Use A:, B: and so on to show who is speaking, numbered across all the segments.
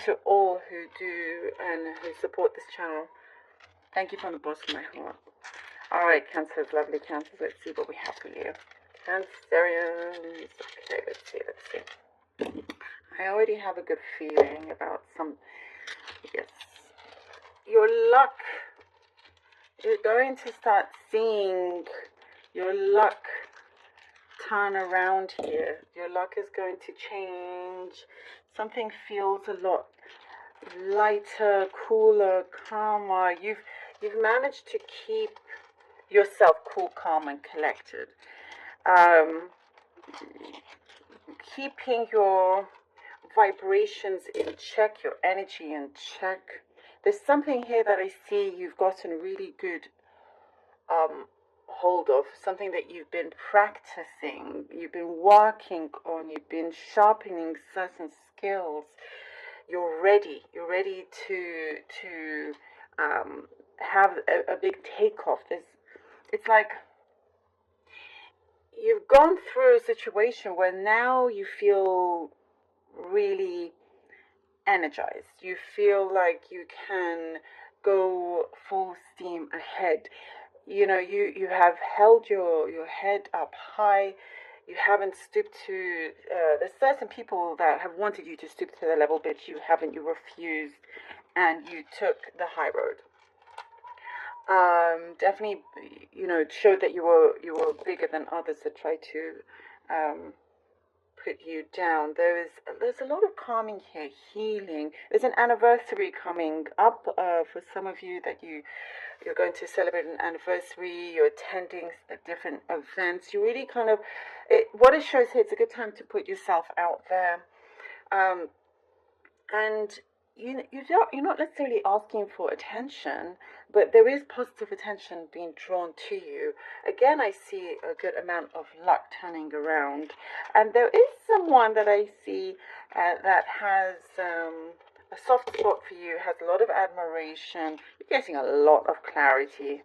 A: to all who do and who support this channel. Thank you from the bottom of my heart. All right, Cancers, lovely Cancers. Let's see what we have for you. Cancerians. Okay, let's see. I already have a good feeling about yes. Your luck. You're going to start seeing your luck turn around here. Your luck is going to change. Something feels a lot lighter, cooler, calmer. You've managed to keep yourself cool, calm, and collected. Keeping your vibrations in check, your energy in check. There's something here that I see you've gotten really good hold of, something that you've been practicing, you've been working on, you've been sharpening certain skills. You're ready to have a big takeoff. It's like you've gone through a situation where now you feel really energized. You feel like you can go full steam ahead. You know, you have held your head up high. You haven't stooped to, there's certain people that have wanted you to stoop to the level, but you haven't, you refused, and you took the high road. Definitely, you know, it showed that you were bigger than others that tried to put you down. There's a lot of calming here, healing. There's an anniversary coming up for some of you that you're going to celebrate an anniversary. You're attending different events. You really kind of what it shows here. It's a good time to put yourself out there, and you're not necessarily asking for attention, but there is positive attention being drawn to you. Again, I see a good amount of luck turning around, and there is someone that I see that has a soft spot for you, has a lot of admiration. You're getting a lot of clarity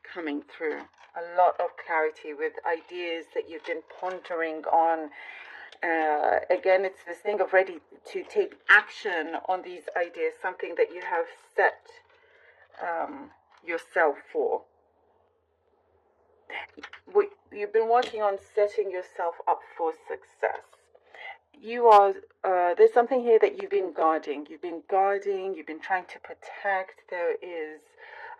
A: coming through, a lot of clarity with ideas that you've been pondering on. Again, it's this thing of ready to take action on these ideas, something that you have set yourself for. You've been working on setting yourself up for success. You are, there's something here that you've been guarding. You've been trying to protect. There is,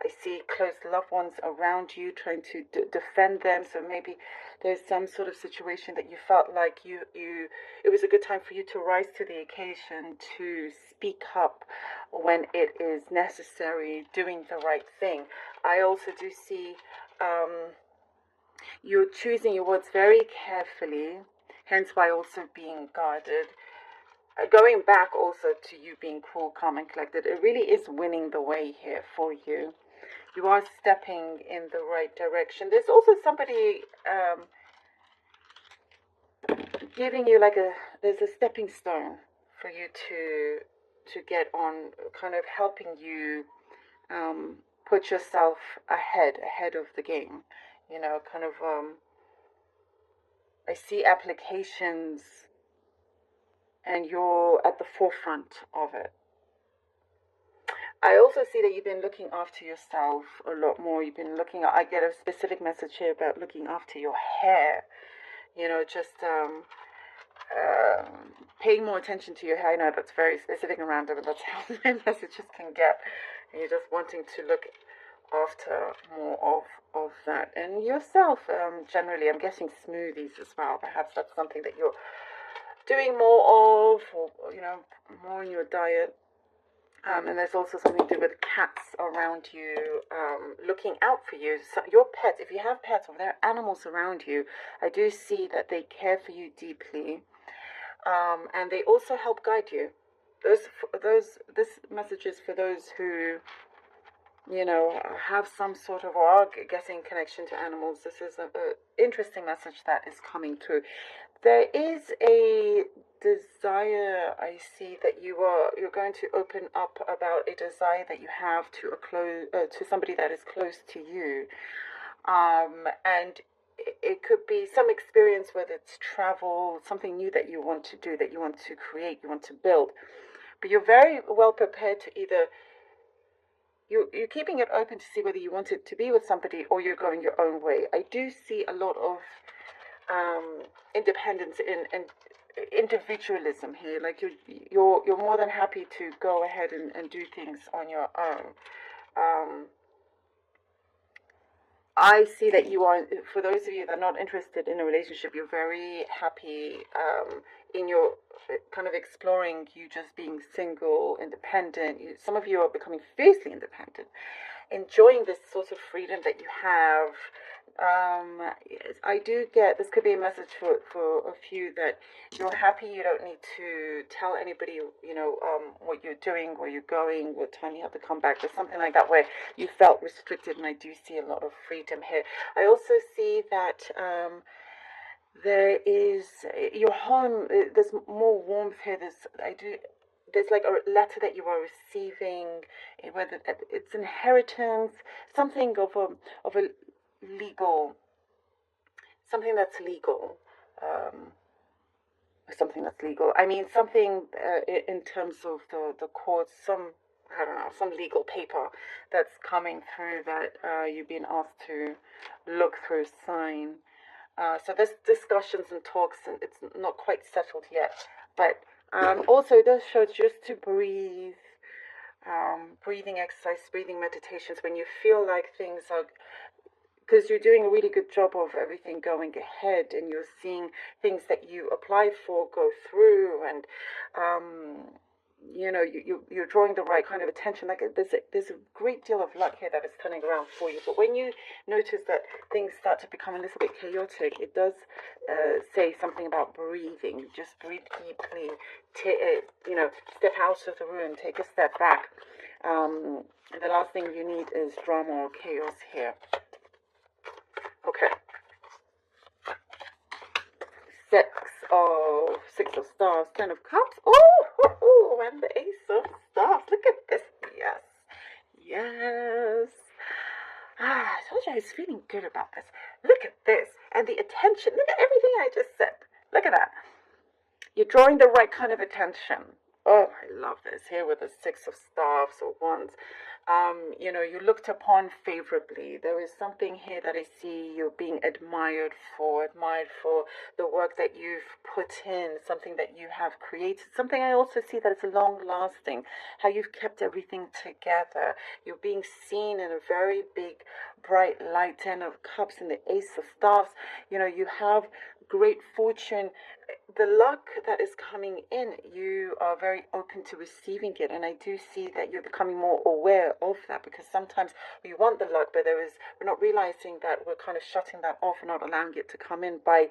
A: I see close loved ones around you trying to defend them. So maybe there's some sort of situation that you felt like it was a good time for you to rise to the occasion, to speak up when it is necessary, doing the right thing. I also do see you're choosing your words very carefully, hence why also being guarded. Going back also to you being cool, calm, and collected, it really is winning the way here for you. You are stepping in the right direction. There's also somebody giving you there's a stepping stone for you to get on, kind of helping you put yourself ahead of the game. You know, kind of, I see applications and you're at the forefront of it. I also see that you've been looking after yourself a lot more. You've been I get a specific message here about looking after your hair. You know, just paying more attention to your hair. I know that's very specific and random, but that's how my messages can get. And you're just wanting to look after more of that. And yourself, generally, I'm getting smoothies as well. Perhaps that's something that you're doing more of, or, you know, more in your diet. And there's also something to do with cats around you, looking out for you. So your pets, if you have pets or there are animals around you, I do see that they care for you deeply, and they also help guide you. This message is for those who, you know, have some sort of, or are getting connection to animals. This is an interesting message that is coming through. There is a desire, I see, that you're going to open up about a desire that you have to somebody that is close to you, and it could be some experience, whether it's travel, something new that you want to do, that you want to create, you want to build. but you're very well prepared to either you're keeping it open to see whether you want it to be with somebody or you're going your own way. I do see a lot of independence and individualism here. Like you're more than happy to go ahead and do things on your own. Um, I see that you are, for those of you that are not interested in a relationship, you're very happy in your kind of exploring you just being single, independent. Some of you are becoming fiercely independent, enjoying this sort of freedom that you have. Yes, I do get this could be a message for a few that you're happy. You don't need to tell anybody, what you're doing, where you're going, what time you have to come back. There's something like that where you felt restricted, and I do see a lot of freedom here. I also see that there is your home. There's more warmth here. There's like a letter that you are receiving, whether it's inheritance, something of a legal, something that's legal, um, something that's legal. I mean, something in terms of the courts, I don't know, some legal paper that's coming through that you've been asked to look through, sign. So there's discussions and talks, and it's not quite settled yet. But also, it does show just to breathe, breathing exercise, breathing meditations when you feel like things are, because you're doing a really good job of everything going ahead, and you're seeing things that you applied for go through, and you're drawing the right kind of attention. Like there's a great deal of luck here that is turning around for you. But when you notice that things start to become a little bit chaotic, it does say something about breathing. Just breathe deeply. Step out of the room, take a step back. And the last thing you need is drama or chaos here. Okay. Six of Stars, Ten of Cups. Oh, and the Ace of Stars. Look at this. Yes. Yes. I told you I was feeling good about this. Look at this. And the attention. Look at everything I just said. Look at that. You're drawing the right kind of attention. Oh, I love this. Here with the Six of Staffs or Wands. You're looked upon favorably. There is something here that I see you're being admired for the work that you've put in, something that you have created, something I also see that is long lasting, how you've kept everything together. You're being seen in a very big, bright light. Ten of Cups and the Ace of Staffs. You have great fortune. The luck that is coming in, you are very open to receiving it, and I do see that you're becoming more aware of that, because sometimes we want the luck, but we're not realizing that we're kind of shutting that off and not allowing it to come in by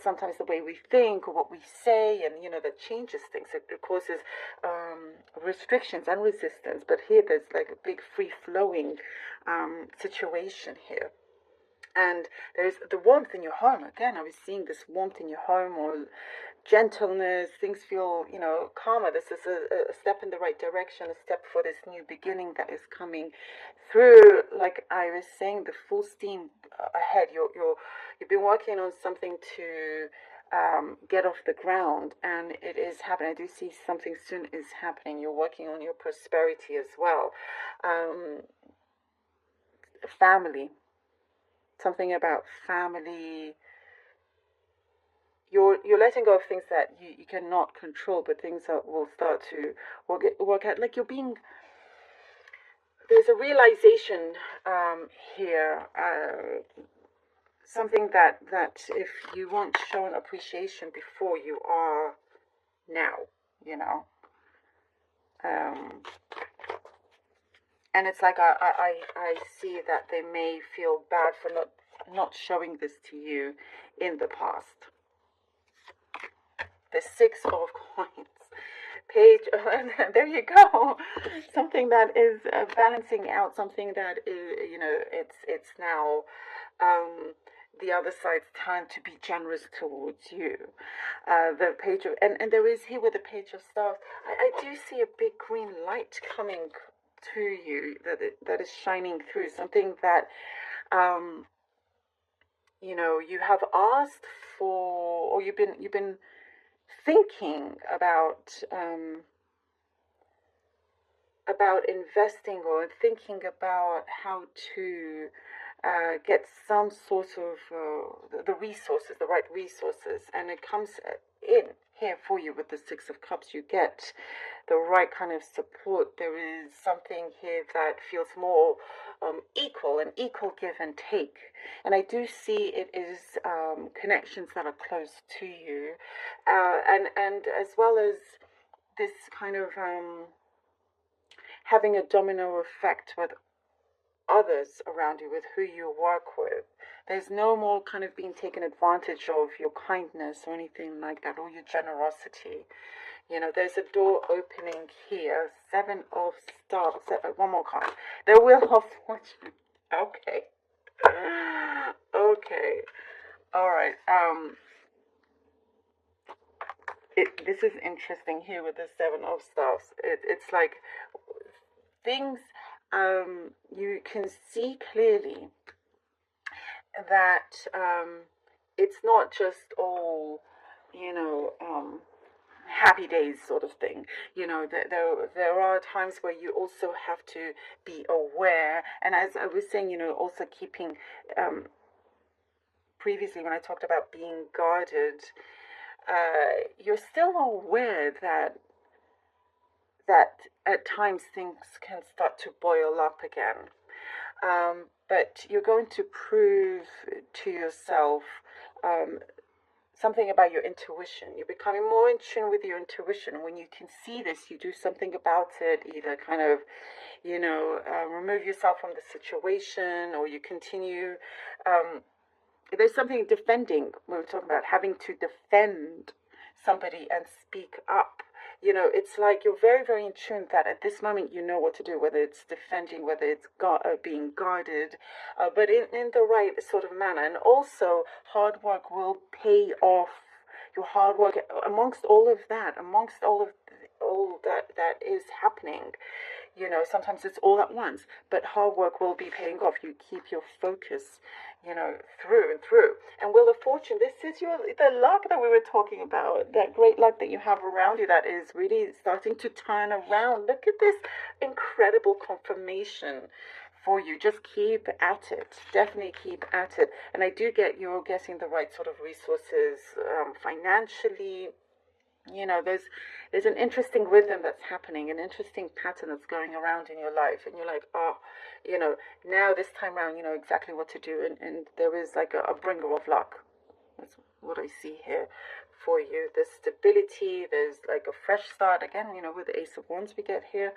A: sometimes the way we think or what we say, and that changes things. It causes restrictions and resistance. But here there's like a big free-flowing situation here. And there's the warmth in your home. Again, I was seeing this warmth in your home, or gentleness. Things feel, calmer. This is a step in the right direction, a step for this new beginning that is coming through. Like I was saying, the full steam ahead. You've been working on something to get off the ground, and it is happening. I do see something soon is happening. You're working on your prosperity as well. Family. Something about family. You're letting go of things that you cannot control, but things that will start to work out. Like there's a realization here. Something that if you weren't shown appreciation before, you are now. And it's like I see that they may feel bad for not showing this to you in the past. The Six of Coins. Page, there you go. Something that is balancing out, something that is, it's now the other side's time to be generous towards you. The Page of, and there is here with the Page of Stars, I do see a big green light coming to you that is shining through, something that you have asked for, or you've been thinking about about investing or thinking about how to get some sort of the resources, the right resources, and it comes in here for you with the Six of Cups. You get the right kind of support. There is something here that feels more equal, an equal give and take. And I do see it is connections that are close to you, and as well as this kind of having a domino effect with others around you, with who you work with. There's no more kind of being taken advantage of your kindness or anything like that, or your generosity. You know, there's a door opening here. Seven of Stars. One more card. The Wheel of Fortune. Okay. Okay. All right. This is interesting here with the Seven of Stars. It's like things you can see clearly that it's not just all, you know, happy days sort of thing. You know, there are times where you also have to be aware. And as I was saying, you know, also keeping previously when I talked about being guarded, you're still aware that at times things can start to boil up again. But you're going to prove to yourself something about your intuition. You're becoming more in tune with your intuition. When you can see this, you do something about it, either kind of, you know, remove yourself from the situation, or you continue. There's something defending. We were talking about having to defend somebody and speak up. You know, it's like you're very, very in tune that at this moment you know what to do, whether it's defending, whether it's being guarded, but in the right sort of manner. And also, hard work will pay off. Your hard work, amongst all of that, amongst all that is happening, you know, sometimes it's all at once, but hard work will be paying off. You keep your focus, you know, through and through. And Wheel of Fortune, this is the luck that we were talking about, that great luck that you have around you that is really starting to turn around. Look at this incredible confirmation for you. Just keep at it. Definitely keep at it. And I do get you're getting the right sort of resources financially. You know, there's an interesting rhythm that's happening, an interesting pattern that's going around in your life, and you're like, oh, you know, now this time around, you know exactly what to do, and there is like a bringer of luck. That's what I see here for you. There's stability. There's like a fresh start again. You know, with the Ace of Wands we get here.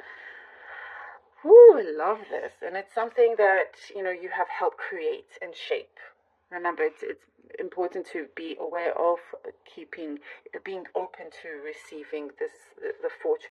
A: Ooh, I love this, and it's something that, you know, you have helped create and shape. Remember, it's important to be aware of being open to receiving the fortune.